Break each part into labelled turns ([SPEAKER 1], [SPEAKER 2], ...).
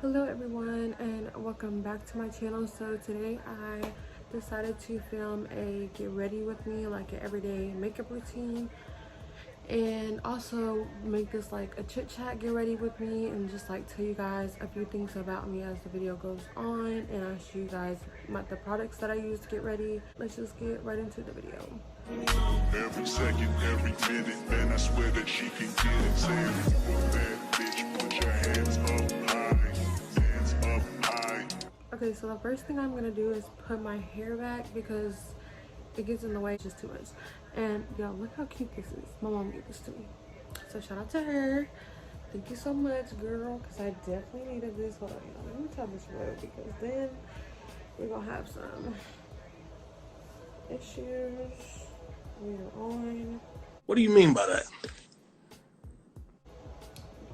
[SPEAKER 1] Hello everyone and welcome back to my channel. So today I decided to film a get ready with me, like an everyday makeup routine, and also make this like a chit chat get ready with me and just like tell you guys a few things about me as the video goes on, and I'll show you guys the products that I use to get ready. Let's just get right into the video.
[SPEAKER 2] Every second, every minute, man, I swear that she can get it. Say if you a bad bitch, put your hands up high, hands up high.
[SPEAKER 1] Okay, so the first thing I'm gonna do is put my hair back because it gets in the way, it's just too much. And y'all, look how cute this is. My mom gave this to me, so shout out to her. Thank you so much, girl, because I definitely needed this. Hold on, y'all, let me tie this robe because then we're gonna have some issues later on.
[SPEAKER 3] What do you mean by that?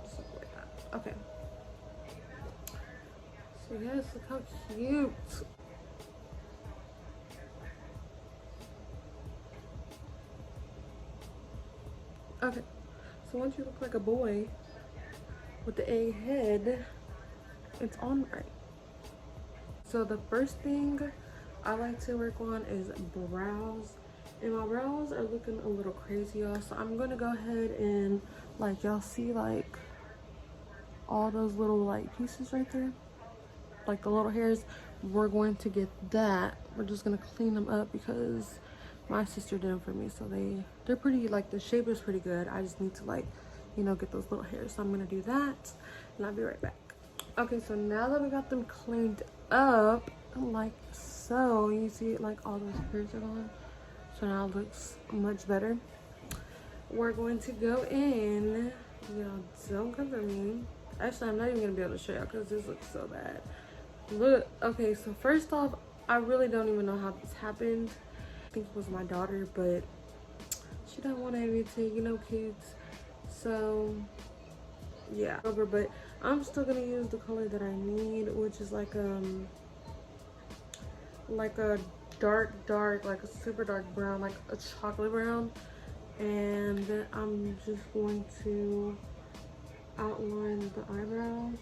[SPEAKER 1] Something like that. Okay, so yes, look how cute. Okay, so once you look like a boy with the egg head, it's on right. So the first thing I like to work on is brows, and my brows are looking a little crazy, y'all. So I'm gonna go ahead and, like, y'all see like all those little like pieces right there, like the little hairs. We're going to get that. We're just gonna clean them up because my sister did them for me, so they're pretty, like, the shape is pretty good. I just need to, like, you know, get those little hairs. So I'm gonna do that and I'll be right back. Okay, so now that we got them cleaned up like so, you see like all those hairs are gone, so now it looks much better. We're going to go in, y'all don't cover me. Actually, I'm not even gonna be able to show y'all because this looks so bad. Look, okay, so first off, I really don't even know how this happened. I think it was my daughter, but she don't want to admit to, you know, kids. So yeah, over. But I'm still gonna use the color that I need, which is like a dark, like a super dark brown, like a chocolate brown. And then I'm just going to outline the eyebrows.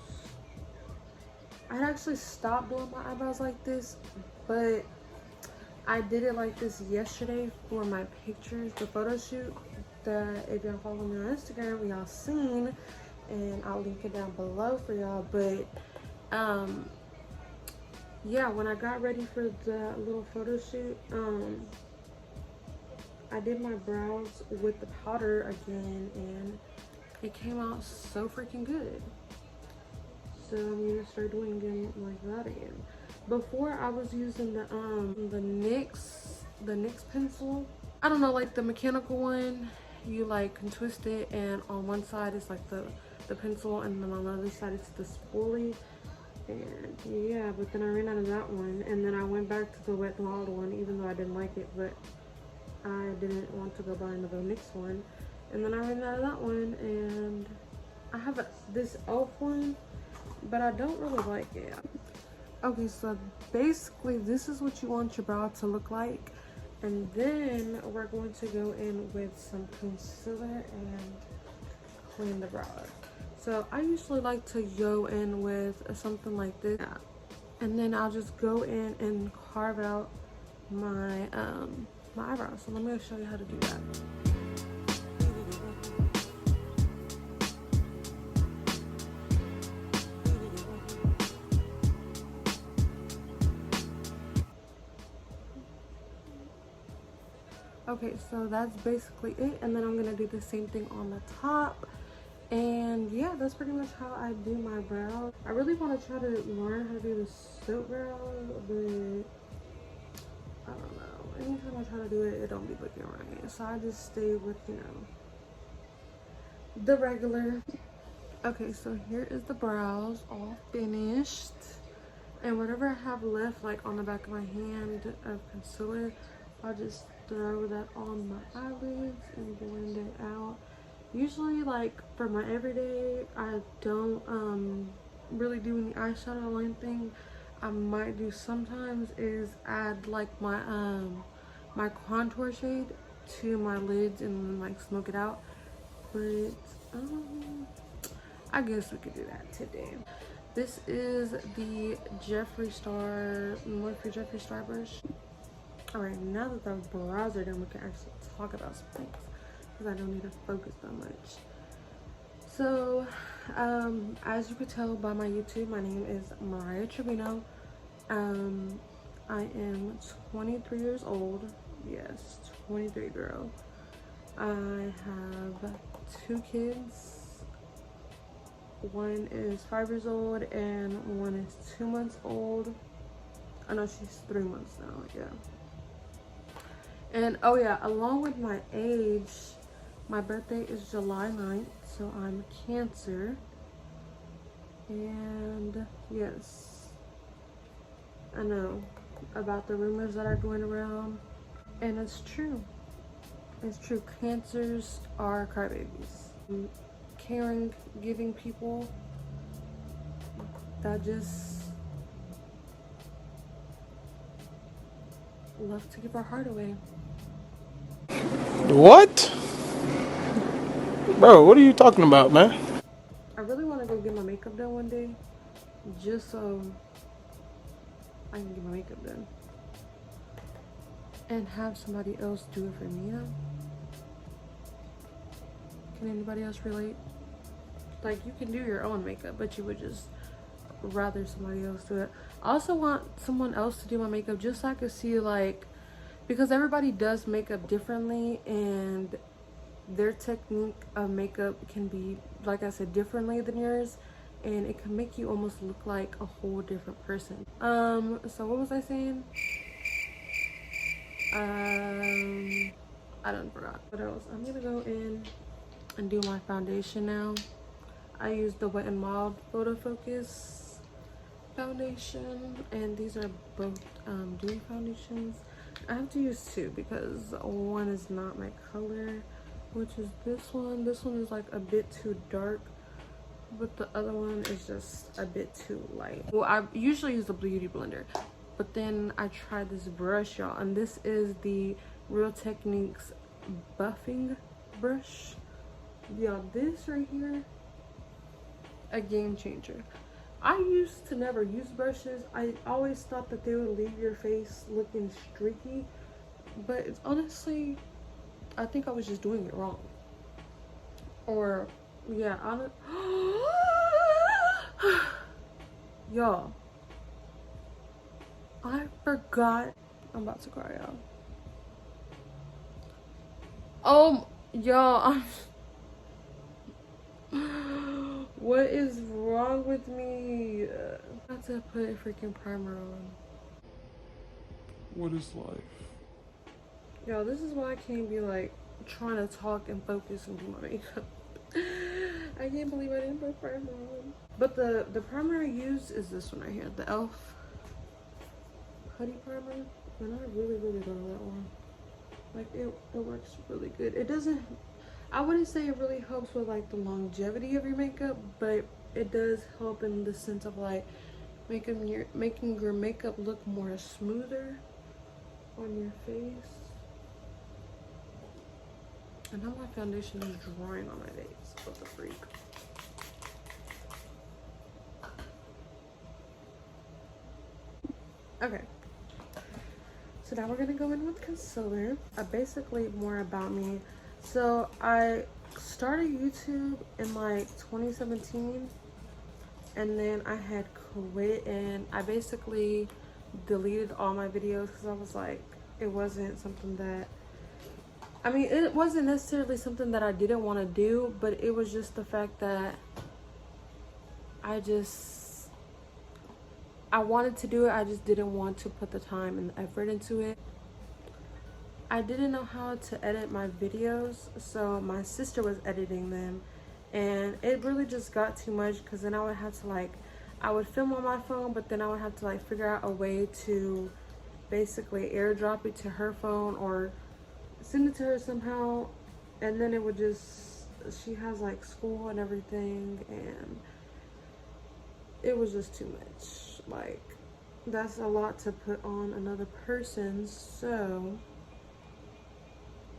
[SPEAKER 1] I actually stopped doing my eyebrows like this, but I did it like this yesterday for my pictures, the photo shoot that, if y'all follow me on Instagram, y'all seen, and I'll link it down below for y'all. But yeah, when I got ready for the little photo shoot, I did my brows with the powder again, and it came out so freaking good. So I'm gonna start doing them like that again. Before, I was using the NYX pencil. I don't know, like the mechanical one. You like can twist it, and on one side it's like the pencil, and then on the other side it's the spoolie. And yeah, but then I ran out of that one, and then I went back to the Wet n Wild one, even though I didn't like it, but I didn't want to go buy another NYX one. And then I ran out of that one, and I have this elf one, but I don't really like it. Okay, so basically this is what you want your brow to look like, and then we're going to go in with some concealer and clean the brow up. So I usually like to go in with something like this, and then I'll just go in and carve out my my eyebrows. So let me show you how to do that. Okay, so that's basically it, and then I'm gonna do the same thing on the top. And yeah, that's pretty much how I do my brows. I really want to try to learn how to do the silk brows, but I don't know. Anytime I try to do it, it don't be looking right. So I just stay with, you know, the regular. Okay, so here is the brows all finished. And whatever I have left, like on the back of my hand of concealer, I'll just throw that on my eyelids and blend it out. Usually, like, for my everyday, I don't really do any eyeshadow or anything. I might do sometimes is add like my my contour shade to my lids and then like smoke it out. But I guess we could do that today. This is the Jeffree Star brush. Alright, now that the brows are done, we can actually talk about some things because I don't need to focus that much. So, as you could tell by my YouTube, my name is Mariah Trevino. I am 23 years old. Yes, 23, girl. I have 2 kids. One is 5 years old and one is 2 months old. I know she's 3 months now, yeah. And oh yeah, along with my age, my birthday is July 9th, so I'm Cancer. And yes, I know about the rumors that are going around, and it's true. It's true. Cancers are crybabies. Caring, giving people that just love to give our heart away.
[SPEAKER 3] What? Bro, what are you talking about, man?
[SPEAKER 1] I really want to go get my makeup done one day, just so I can get my makeup done and have somebody else do it for me though. Can anybody else relate? Like, you can do your own makeup, but you would just rather somebody else do it. I also want someone else to do my makeup just so I could see, like, because everybody does makeup differently and their technique of makeup can be, like I said, differently than yours, and it can make you almost look like a whole different person. So what was I saying? I don't forgot. What else? I'm gonna go in and do my foundation now. I use the Wet n Wild Photo Focus foundation, and these are both dewy foundations. I have to use 2 because one is not my color, which is this one. This one is like a bit too dark, but the other one is just a bit too light. Well, I usually use a beauty blender, but then I tried this brush, y'all, and this is the Real Techniques buffing brush. Yeah, this right here, a game changer. I used to never use brushes. I always thought that they would leave your face looking streaky, but it's honestly, I think I was just doing it wrong. Or yeah, y'all, I forgot. I'm about to cry, y'all. Y'all, what is wrong with me? I have to put a freaking primer on.
[SPEAKER 3] What is life?
[SPEAKER 1] Y'all, this is why I can't be like trying to talk and focus and do my makeup. I can't believe I didn't put primer on. But the primer I use is this one right here, the e.l.f. Putty primer, and I really love that one. Like, it works really good. It doesn't, I wouldn't say it really helps with like the longevity of your makeup, but it does help in the sense of like making your makeup look more smoother on your face. And now my foundation is drying on my face. What the freak? Okay. So now we're gonna go in with concealer. Basically more about me. So I started YouTube in like 2017, and then I had quit, and I basically deleted all my videos because I was like, it wasn't something that, I mean, it wasn't necessarily something that I didn't want to do, but it was just the fact that I wanted to do it. I just didn't want to put the time and effort into it. I didn't know how to edit my videos, so my sister was editing them, and it really just got too much because then I would have to like, I would film on my phone, but then I would have to like figure out a way to basically airdrop it to her phone or send it to her somehow, and then it would just, she has like school and everything, and it was just too much. Like, that's a lot to put on another person, so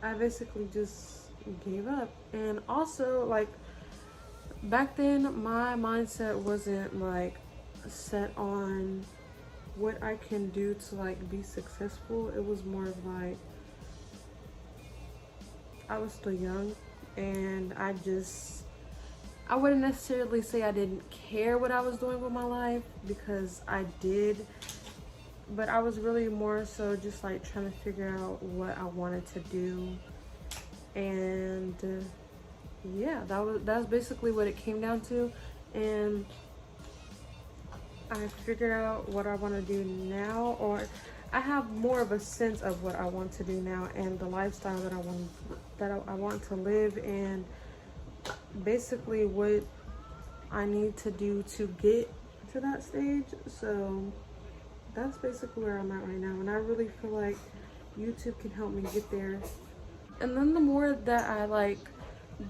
[SPEAKER 1] I basically just gave up. And also, like, back then my mindset wasn't like set on what I can do to like be successful. It was more of like I was still young, and I wouldn't necessarily say I didn't care what I was doing with my life, because I did, but I was really more so just like trying to figure out what I wanted to do. And yeah, that's basically what it came down to. And I figured out what I want to do now, or I have more of a sense of what I want to do now, and the lifestyle that I want to live, and basically what I need to do to get to that stage. So that's basically where I'm at right now, and I really feel like YouTube can help me get there. And then the more that I like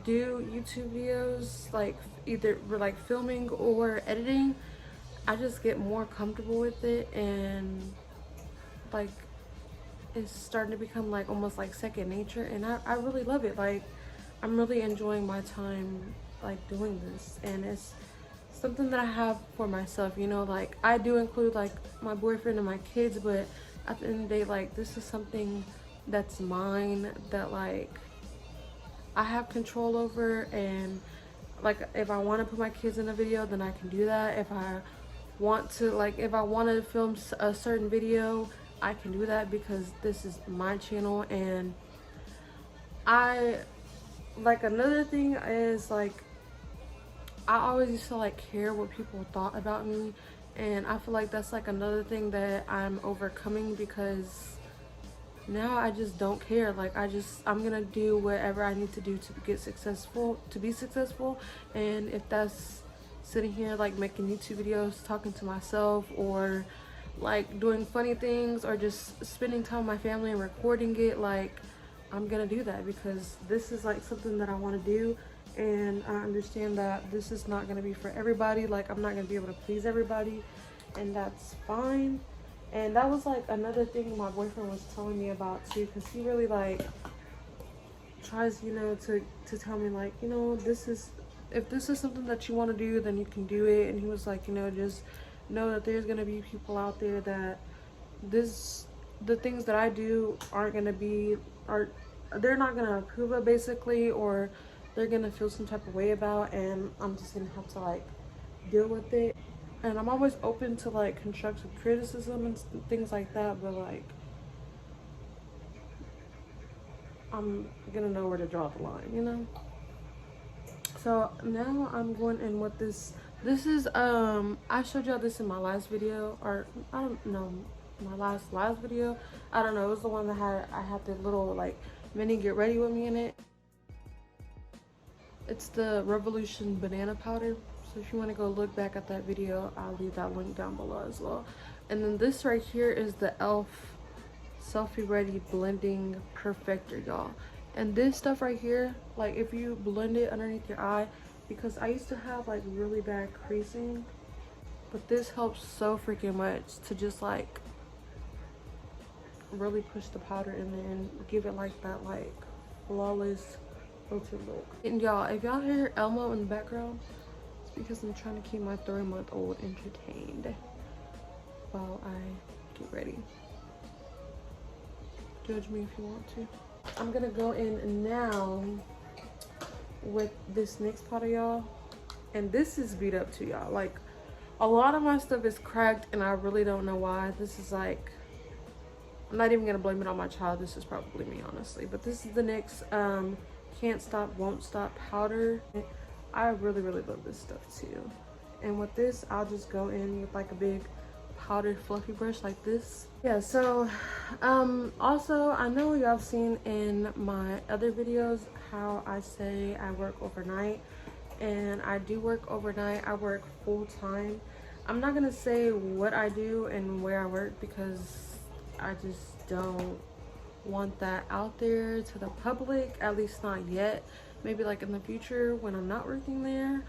[SPEAKER 1] do YouTube videos, like either like filming or editing, I just get more comfortable with it, and like it's starting to become like almost like second nature, and I really love it. Like I'm really enjoying my time like doing this, and it's something that I have for myself, you know. Like I do include like my boyfriend and my kids, but at the end of the day, like this is something that's mine, that like I have control over. And like if I want to put my kids in a video, then I can do that. If I want to film a certain video, I can do that, because this is my channel. And I like, another thing is like I always used to like care what people thought about me, and I feel like that's like another thing that I'm overcoming, because now I just don't care. Like I'm gonna do whatever I need to do to be successful. And if that's sitting here like making YouTube videos, talking to myself, or like doing funny things, or just spending time with my family and recording it, like I'm gonna do that, because this is like something that I want to do. And I understand that this is not gonna be for everybody. Like I'm not gonna be able to please everybody, and that's fine. And that was like another thing my boyfriend was telling me about too, because he really like tries, you know, to tell me like, you know, if this is something that you want to do, then you can do it. And he was like, you know, just know that there's gonna be people out there that the things that I do they're not gonna approve of, basically, or they're gonna feel some type of way about, and I'm just gonna have to like deal with it. And I'm always open to like constructive criticism and things like that, but like I'm gonna know where to draw the line, you know. So now I'm going in with this is I showed y'all this in my last video, or I don't know, my last video, I don't know, it was the one that I had the little like mini get ready with me in it. It's the Revolution banana powder. So if you want to go look back at that video, I'll leave that link down below as well. And then this right here is the e.l.f. Selfie Ready Blending Perfector, y'all. And this stuff right here, like if you blend it underneath your eye, because I used to have like really bad creasing, but this helps so freaking much to just like really push the powder in there and give it like that like flawless filter look. And y'all, if y'all hear Elmo in the background, it's because I'm trying to keep my 3-month-old entertained while I get ready. Judge me if you want to. I'm gonna go in now with this next powder, y'all, and this is beat up too, y'all. Like a lot of my stuff is cracked, and I really don't know why. This is like, I'm not even gonna blame it on my child, this is probably me, honestly. But this is the NYX Can't Stop Won't Stop powder. I really love this stuff too. And with this, I'll just go in with like a big powdered fluffy brush like this. Yeah, so also I know y'all have seen in my other videos how I say I work overnight, and I do work overnight. I work full-time. I'm not gonna say what I do and where I work, because I just don't want that out there to the public, at least not yet. Maybe like in the future when I'm not working there.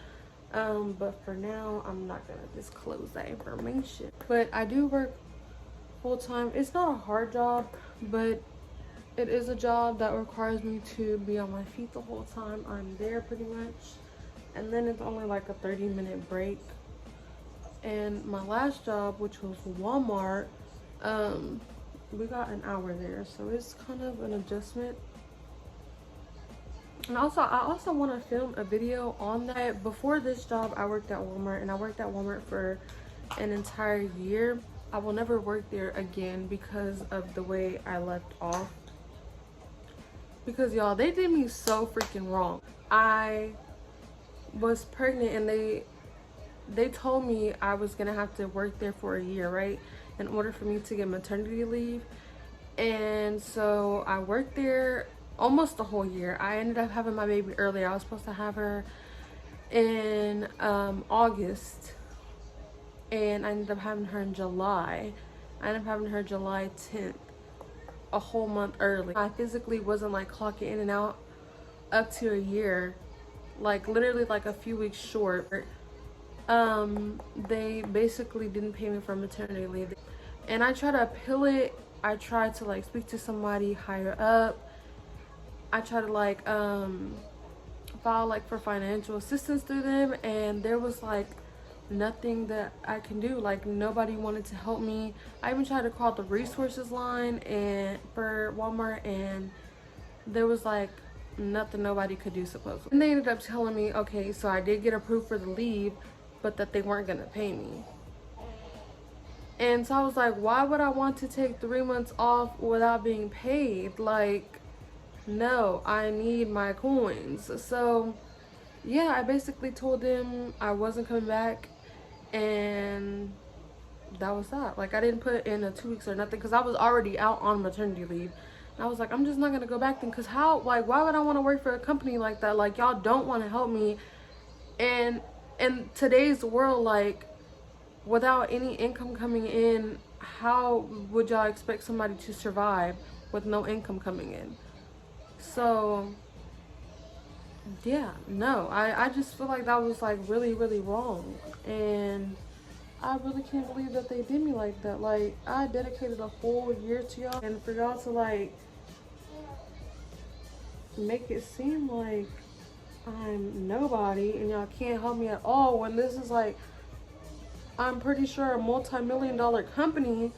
[SPEAKER 1] But for now, I'm not gonna disclose that information. But I do work full-time. It's not a hard job, but it is a job that requires me to be on my feet the whole time I'm there, pretty much. and then it's only like a 30-minute break. And my last job, which was Walmart, we got an hour there, so it's kind of an adjustment. And also, I also want to film a video on that. Before this job, I worked at Walmart, and I worked at Walmart for an entire year. I will never work there again because of the way I left off. Because y'all, they did me so freaking wrong. I was pregnant, and they told me I was gonna have to work there for a year, right, in order for me to get maternity leave. And so I worked there almost the whole year. I ended up having my baby earlier. I was supposed to have her in August, and I ended up having her in July. I ended up having her July 10th, a whole month early. I physically wasn't like clocking in and out up to a year, like literally like a few weeks short. They basically didn't pay me for maternity leave, and I tried to appeal it. I tried to like speak to somebody higher up. I tried to like file like for financial assistance through them, and there was like nothing that I can do. Like nobody wanted to help me. I even tried to call the resources line and for Walmart, and there was like nothing nobody could do supposedly. And they ended up telling me, okay, so I did get approved for the leave, but that they weren't gonna pay me. And so I was like, why would I want to take 3 months off without being paid? Like, no, I need my coins. So yeah, I basically told them I wasn't coming back, and that was that. Like I didn't put in a 2 weeks or nothing, because I was already out on maternity leave. And I was like, I'm just not gonna go back then, because how, like, why would I want to work for a company like that? Like, y'all don't want to help me. And in today's world, like, without any income coming in, how would y'all expect somebody to survive with no income coming in? So yeah, no, I just feel like that was like really, really wrong. And I really can't believe that they did me like that. Like, I dedicated a whole year to y'all, and for y'all to like make it seem like I'm nobody and y'all can't help me at all, when this is like, I'm pretty sure, a multi-million-dollar company.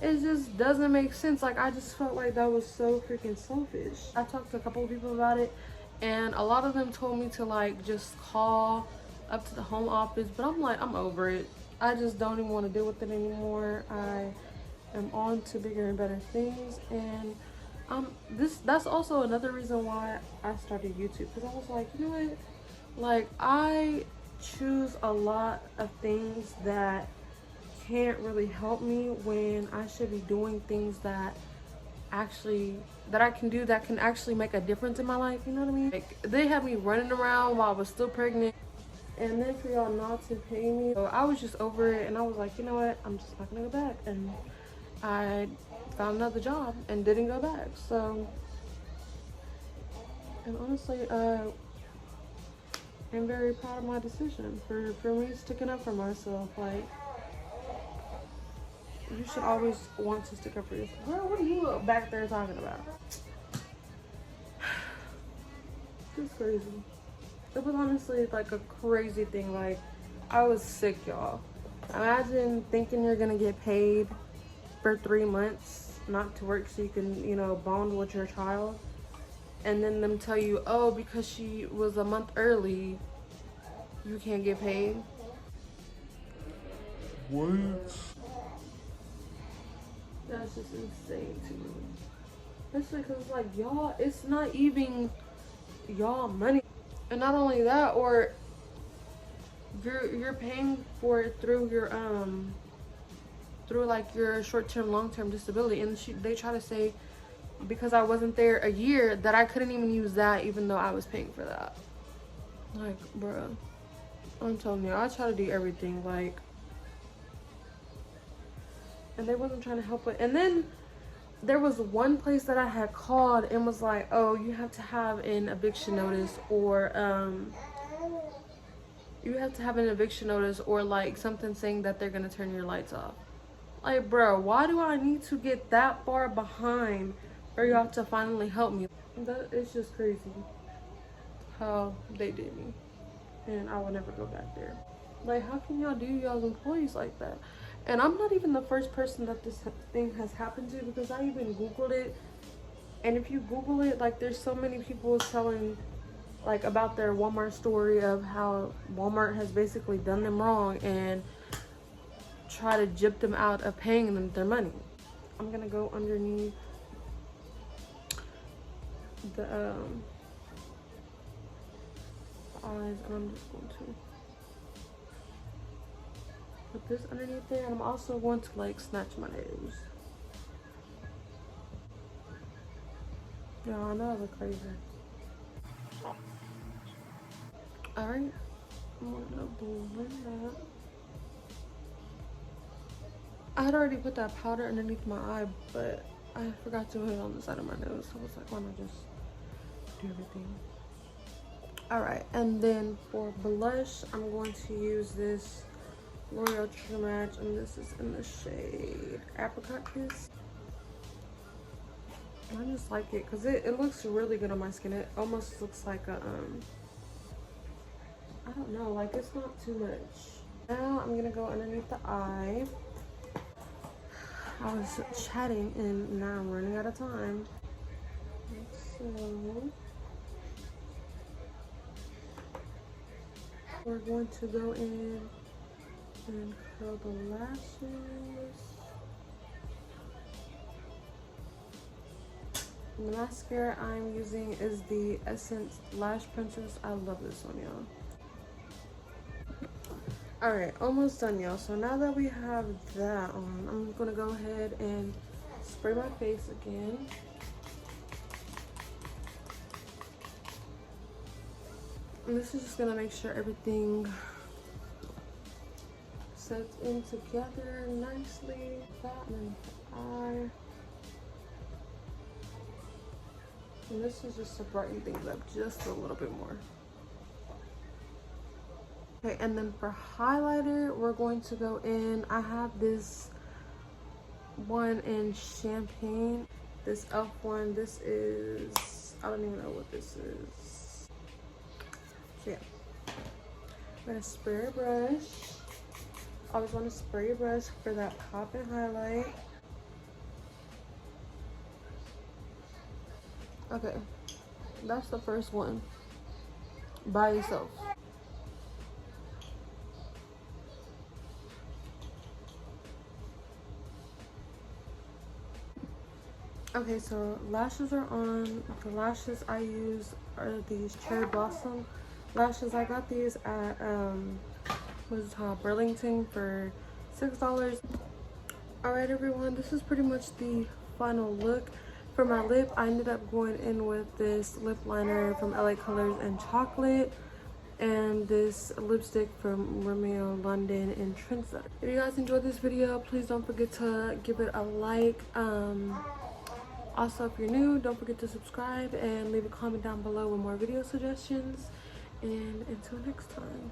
[SPEAKER 1] It just doesn't make sense. Like, I just felt like that was so freaking selfish. I talked to a couple of people about it, and a lot of them told me to like just call up to the home office, but I'm like, I'm over it. I just don't even want to deal with it anymore. I am on to bigger and better things. And that's also another reason why I started YouTube, because I was like, you know what, like, I choose a lot of things that can't really help me, when I should be doing things that I can do that can actually make a difference in my life. You know what I mean? Like, they had me running around while I was still pregnant, and then for y'all not to pay me. So I was just over it, and I was like, you know what, I'm just not gonna go back. And I found another job and didn't go back. So, and honestly, I'm very proud of my decision for me sticking up for myself. Like, you should always want to stick up for yourself. Girl, what are you back there talking about? It's crazy. It was honestly like a crazy thing. Like, I was sick, y'all. Imagine thinking you're gonna get paid for 3 months not to work so you can, you know, bond with your child, and then them tell you, oh, because she was a month early, you can't get paid.
[SPEAKER 3] What?
[SPEAKER 1] That's just insane to me. Especially because, like, y'all, it's not even y'all money. And not only that, or you're paying for it through your through like your short-term, long-term disability. And they try to say, because I wasn't there a year, that I couldn't even use that, even though I was paying for that. Like, bruh, I'm telling you, I try to do everything, like, and they wasn't trying to help it. And then there was one place that I had called and was like, oh, you have to have an eviction notice, or like something saying that they're gonna turn your lights off. Like, bro, why do I need to get that far behind for y'all to finally help me? It's just crazy how they did me. and I will never go back there. Like, how can y'all do y'all's employees like that? And I'm not even the first person that this thing has happened to, because I even Googled it. And if you Google it, like, there's so many people telling, like, about their Walmart story of how Walmart has basically done them wrong and try to gyp them out of paying them their money. I'm gonna go underneath the eyes, and I'm just going to put this underneath there, and I'm also going to like snatch my nose. Yeah, I know I look crazy. Alright, I'm gonna blend that. I had already put that powder underneath my eye, but I forgot to put it on the side of my nose, so I was like, why not just do everything? Alright, and then for blush, I'm going to use this L'Oreal True Match, and this is in the shade Apricot Kiss. I just like it because it looks really good on my skin. It almost looks like a I don't know, like it's not too much. Now I'm gonna go underneath the eye. I was chatting and now I'm running out of time. So we're going to go in and curl the lashes. And the mascara I'm using is the Essence Lash Princess. I love this one, y'all. Alright, almost done, y'all. So now that we have that on, I'm gonna go ahead and spray my face again. And this is just gonna make sure everything sets in together nicely. That and the eye. And this is just to brighten things up just a little bit more. Okay, and then for highlighter, we're going to go in. I have this one in Champagne. This e.l.f. one. This is, I don't even know what this is. So yeah. I'm gonna spray a brush. I always want to spray a brush for that pop and highlight. Okay, that's the first one by itself. Okay, so lashes are on. The lashes I use are these Cherry Blossom lashes. I got these at what is it called, Burlington, for $6. Alright everyone, this is pretty much the final look. For my lip, I ended up going in with this lip liner from LA Colors in Chocolate and this lipstick from Romeo London in Trendsetter. If you guys enjoyed this video, please don't forget to give it a like. Also, if you're new, don't forget to subscribe and leave a comment down below with more video suggestions. And until next time.